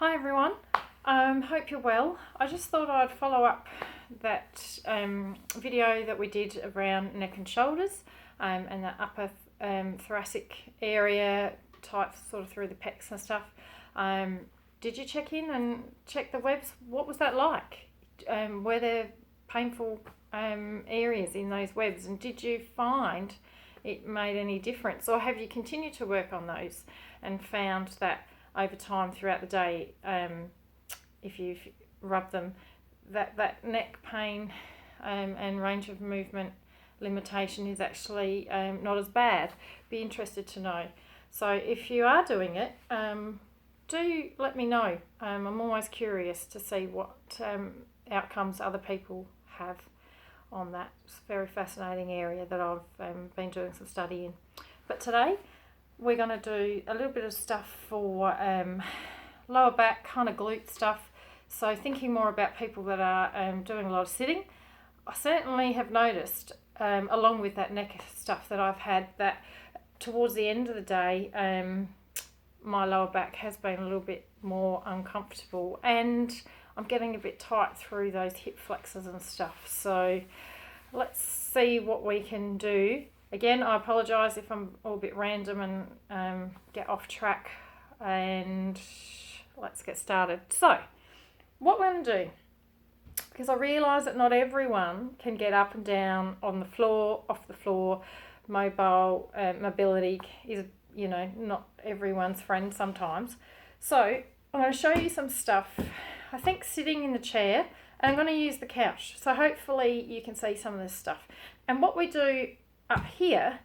Hi everyone, hope you're well. I just thought I'd follow up that video that we did around neck and shoulders and the upper thoracic area, tight sort of through the pecs and stuff. Did you check in and check the webs? What was that like? Were there painful areas in those webs, and did you find it made any difference, or have you continued to work on those and found that over time throughout the day, if you've rubbed them, that neck pain and range of movement limitation is actually not as bad? Be interested to know. So if you are doing it, do let me know. I'm always curious to see what outcomes other people have on that. It's a very fascinating area that I've been doing some study in. But today we're going to do a little bit of stuff for lower back, kind of glute stuff. So thinking more about people that are doing a lot of sitting. I certainly have noticed, along with that neck stuff that I've had, that towards the end of the day, my lower back has been a little bit more uncomfortable, and I'm getting a bit tight through those hip flexors and stuff. So let's see what we can do. Again, I apologise if I'm all a bit random and get off track, and let's get started. So, what we're going to do, because I realise that not everyone can get up and down on the floor, off the floor, mobility is, not everyone's friend sometimes. So, I'm going to show you some stuff, I think sitting in the chair, and I'm going to use the couch. So hopefully you can see some of this stuff. And what we do up here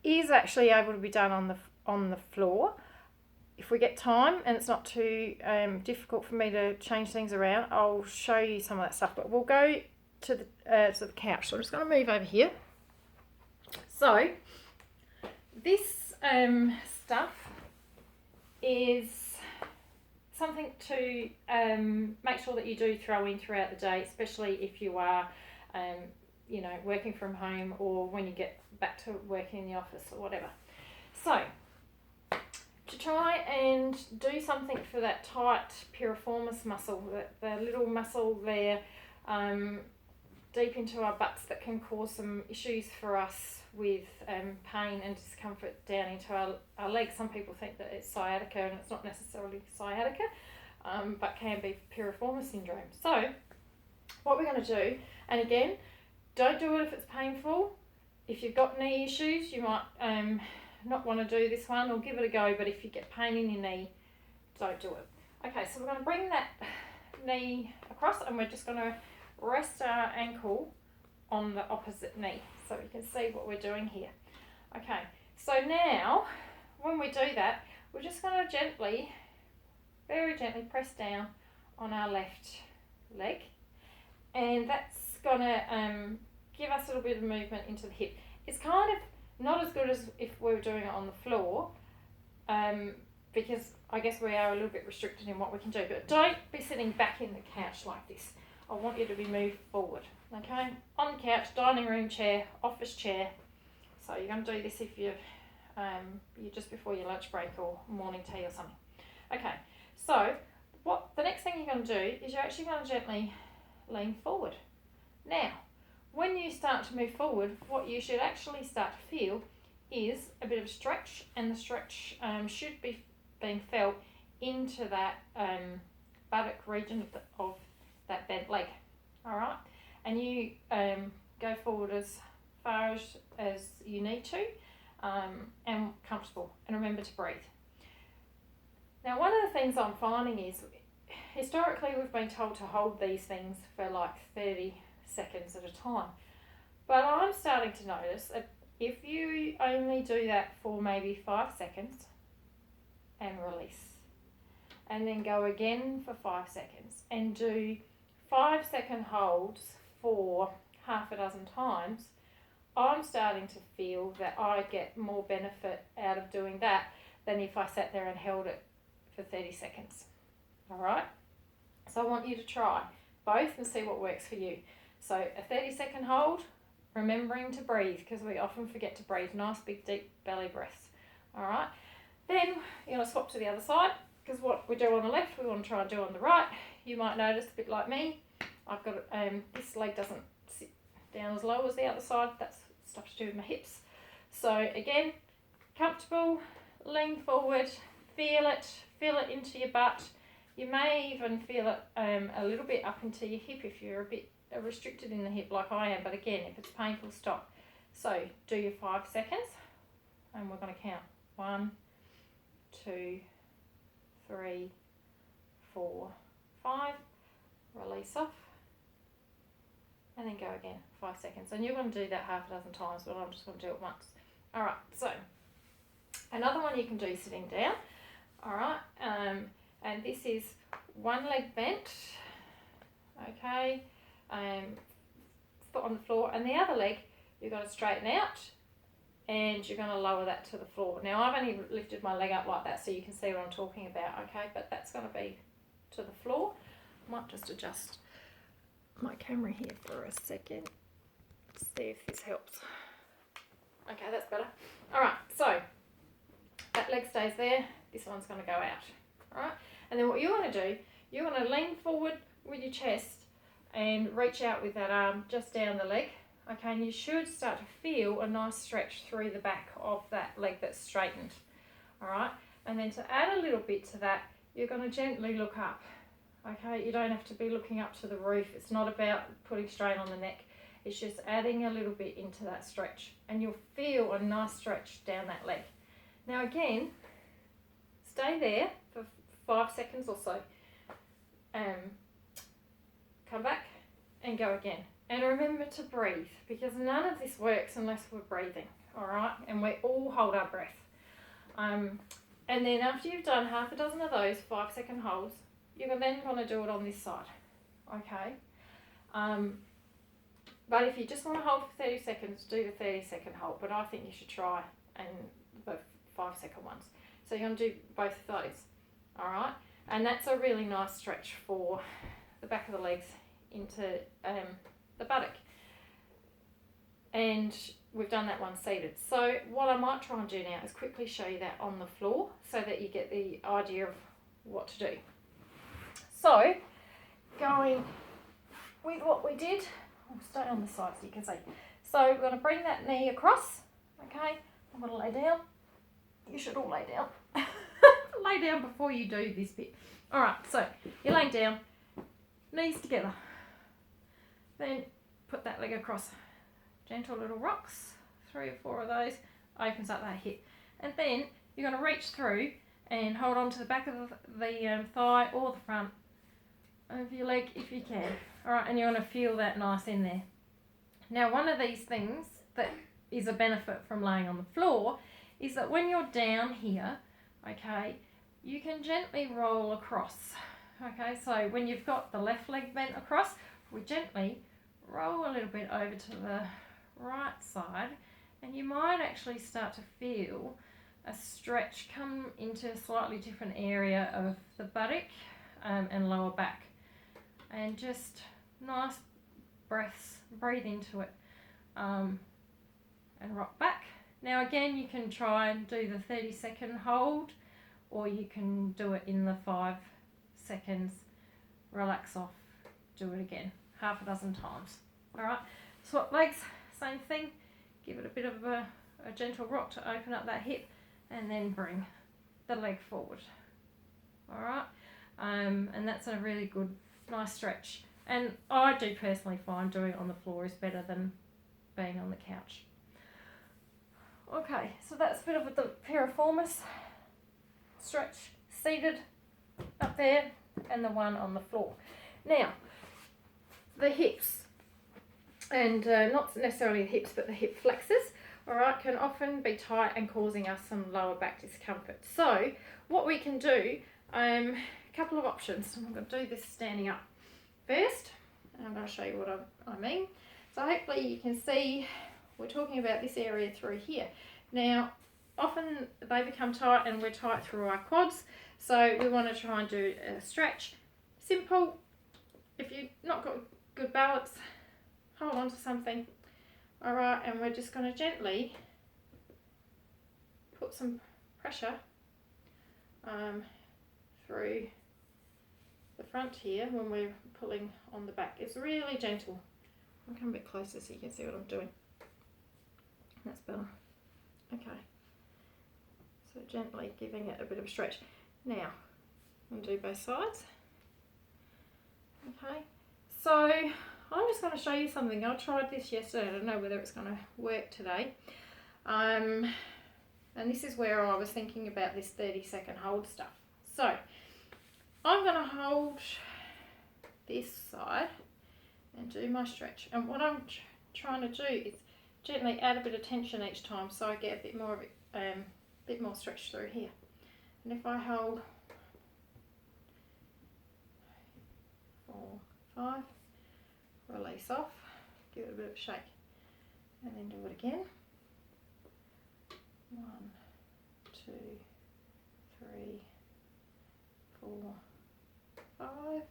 is actually able to be done on the floor if we get time and it's not too difficult for me to change things around. I'll show you some of that stuff, but we'll go to the couch. So I'm just going to move over here. So this stuff is something to make sure that you do throw in throughout the day, especially if you are working from home or when you get back to working in the office or whatever. So, to try and do something for that tight piriformis muscle, the little muscle there deep into our butts that can cause some issues for us with pain and discomfort down into our legs. Some people think that it's sciatica, and it's not necessarily sciatica, but can be piriformis syndrome. So, what we're going to do, and again, don't do it if it's painful. If you've got knee issues, you might not want to do this one, or give it a go, but if you get pain in your knee, don't do it. Okay, so we're going to bring that knee across, and we're just going to rest our ankle on the opposite knee, so you can see what we're doing here. Okay, so now, when we do that, we're just going to gently, very gently press down on our left leg, and that's going to give us a little bit of movement into the hip. It's kind of not as good as if we were doing it on the floor, because I guess we are a little bit restricted in what we can do, but don't be sitting back in the couch like this. I want you to be moved forward, okay? On the couch, dining room chair, office chair. So you're going to do this if you're just before your lunch break or morning tea or something. Okay, so what the next thing you're going to do is you're actually going to gently lean forward. Now, when you start to move forward, what you should actually start to feel is a bit of a stretch, and the stretch should be being felt into that buttock region of that bent leg. All right, and you go forward as far as you need to, and comfortable, and remember to breathe. Now, one of the things I'm finding is historically we've been told to hold these things for like 30 seconds at a time, but I'm starting to notice that if you only do that for maybe 5 seconds and release, and then go again for 5 seconds and do 5-second holds for half a dozen times, I'm starting to feel that I get more benefit out of doing that than if I sat there and held it for 30 seconds. All right? So I want you to try both and see what works for you. So a 30-second hold, remembering to breathe, because we often forget to breathe. Nice big deep belly breaths. All right? Then you're going to swap to the other side. because what we do on the left, we want to try and do on the right. You might notice, a bit like me, I've got this leg doesn't sit down as low as the other side. That's stuff to do with my hips. So again, comfortable, lean forward, feel it into your butt. You may even feel it a little bit up into your hip if you're a bit restricted in the hip like I am. But again, if it's painful, stop. So do your 5 seconds, and we're going to count 1, 2, 3, 4, 5. Release off, and then go again, 5 seconds. And you're going to do that half a dozen times, but I'm just going to do it once. All right. So another one you can do sitting down. All right. And this is one leg bent. Okay. Foot on the floor, and the other leg you're going to straighten out, and you're going to lower that to the floor. Now I've only lifted my leg up like that so you can see what I'm talking about, okay? But that's going to be to the floor. I might just adjust my camera here for a second. Let's see if this helps. Okay, that's better. All right, so that leg stays there. This one's going to go out. All right, and then what you want to do, you want to lean forward with your chest and reach out with that arm just down the leg. Okay, and you should start to feel a nice stretch through the back of that leg that's straightened. All right, and then to add a little bit to that, you're going to gently look up. Okay, you don't have to be looking up to the roof. It's not about putting strain on the neck. It's just adding a little bit into that stretch, and you'll feel a nice stretch down that leg. Now again, stay there for 5 seconds or so. Come back and go again. And remember to breathe, because none of this works unless we're breathing, all right? And we all hold our breath. And then after you've done half a dozen of those 5 second holds, you're then going to do it on this side, okay? But if you just want to hold for 30 seconds, do the 30-second hold. But I think you should try and the 5 second ones. So you're going to do both of those, all right? And that's a really nice stretch for the back of the legs into the buttock. And we've done that one seated. So what I might try and do now is quickly show you that on the floor so that you get the idea of what to do. So going with what we did, I'll stay on the side so you can see. So we're going to bring that knee across, okay? I'm going to lay down. You should all lay down. Lay down before you do this bit. All right, so you're laying down, knees together. Then put that leg across. Gentle little rocks, 3 or 4 of those, opens up that hip. And then you're going to reach through and hold on to the back of the thigh or the front of your leg if you can. All right, and you're going to feel that nice in there. Now, one of these things that is a benefit from laying on the floor is that when you're down here, okay, you can gently roll across. Okay, so when you've got the left leg bent across, we gently roll a little bit over to the right side, and you might actually start to feel a stretch come into a slightly different area of the buttock and lower back. And just nice breaths, breathe into it and rock back. Now again, you can try and do the 30-second hold, or you can do it in the 5 seconds, relax off, do it again, half a dozen times. All right, swap legs, same thing, give it a bit of a gentle rock to open up that hip, and then bring the leg forward. All right, and that's a really good, nice stretch. And I do personally find doing it on the floor is better than being on the couch. Okay, so that's a bit of the piriformis stretch, seated up there, and the one on the floor. Now, the hips, and not necessarily the hips, but the hip flexors, all right, can often be tight and causing us some lower back discomfort. So what we can do, a couple of options. I'm going to do this standing up first, and I'm going to show you what I mean. So hopefully you can see we're talking about this area through here. Now, often they become tight and we're tight through our quads, so we want to try and do a stretch. Simple. If you've not got good balance, hold on to something. All right, and we're just going to gently put some pressure through the front here when we're pulling on the back. It's really gentle. I'll come a bit closer so you can see what I'm doing. That's better. Okay. So gently giving it a bit of a stretch. Now, I'm going to do both sides. Okay. So I'm just going to show you something. I tried this yesterday. I don't know whether it's going to work today. And this is where I was thinking about this 30-second hold stuff. So I'm going to hold this side and do my stretch. And what I'm trying to do is gently add a bit of tension each time, so I get a bit more of it, bit more stretch through here. And if I hold 4, 5, release off, give it a bit of a shake, and then do it again. 1, 2, 3, 4, 5.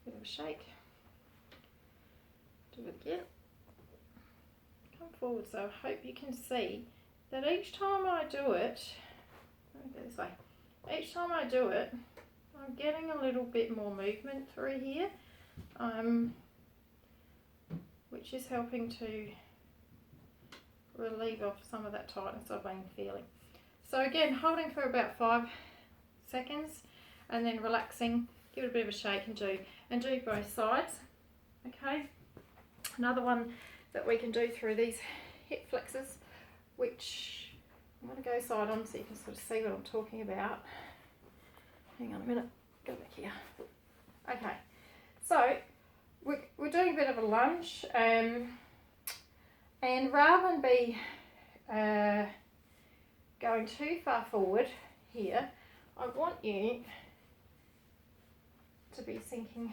Bit of a shake. Do it again. Come forward, so I hope you can see that each time I do it, let me go this way. Each time I do it, I'm getting a little bit more movement through here, which is helping to relieve off some of that tightness I've been feeling. So again, holding for about 5 seconds and then relaxing, give it a bit of a shake and do both sides. Okay. Another one that we can do through these hip flexors, which I'm going to go side on so you can sort of see what I'm talking about. Hang on a minute, go back here. Okay, so we're doing a bit of a lunge, and rather than be going too far forward here, I want you to be sinking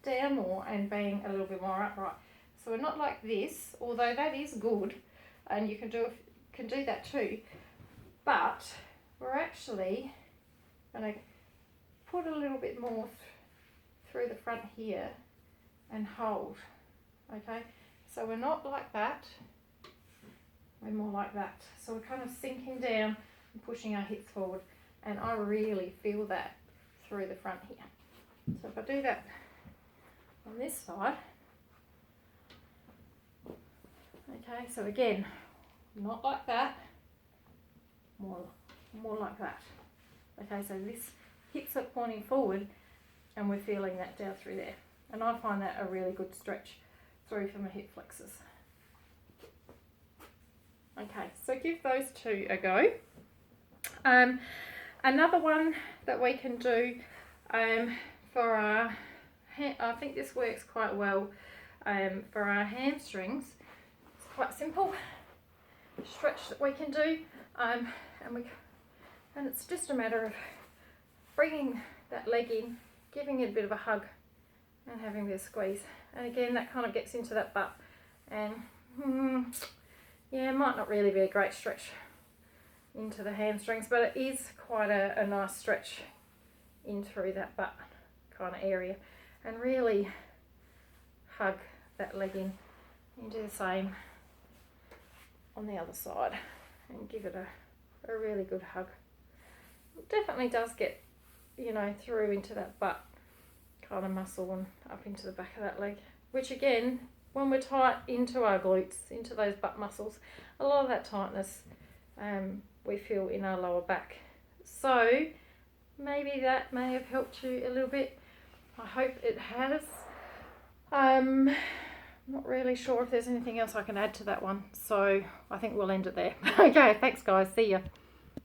down more and being a little bit more upright. So we're not like this, although that is good, and you can do that too. But we're actually going to put a little bit more through the front here and hold. Okay, so we're not like that. We're more like that. So we're kind of sinking down and pushing our hips forward, and I really feel that through the front here. So if I do that on this side, okay, so again, not like that, more like that. Okay, so this hips are pointing forward and we're feeling that down through there. And I find that a really good stretch through for my hip flexors. Okay, so give those two a go. Another one that we can do for our, I think this works quite well for our hamstrings. It's quite simple stretch that we can do, and it's just a matter of bringing that leg in, giving it a bit of a hug, and having a bit of squeeze. And again, that kind of gets into that butt, and yeah, it might not really be a great stretch into the hamstrings, but it is quite a nice stretch in through that butt kind of area, and really hug that leg in. You can do the same on the other side and give it a really good hug. It definitely does get, you know, through into that butt kind of muscle and up into the back of that leg, which again, when we're tight into our glutes, into those butt muscles, a lot of that tightness we feel in our lower back. So maybe that may have helped you a little bit. I hope it has. I'm not really sure if there's anything else I can add to that one, so I think we'll end it there. Okay, thanks guys, see ya.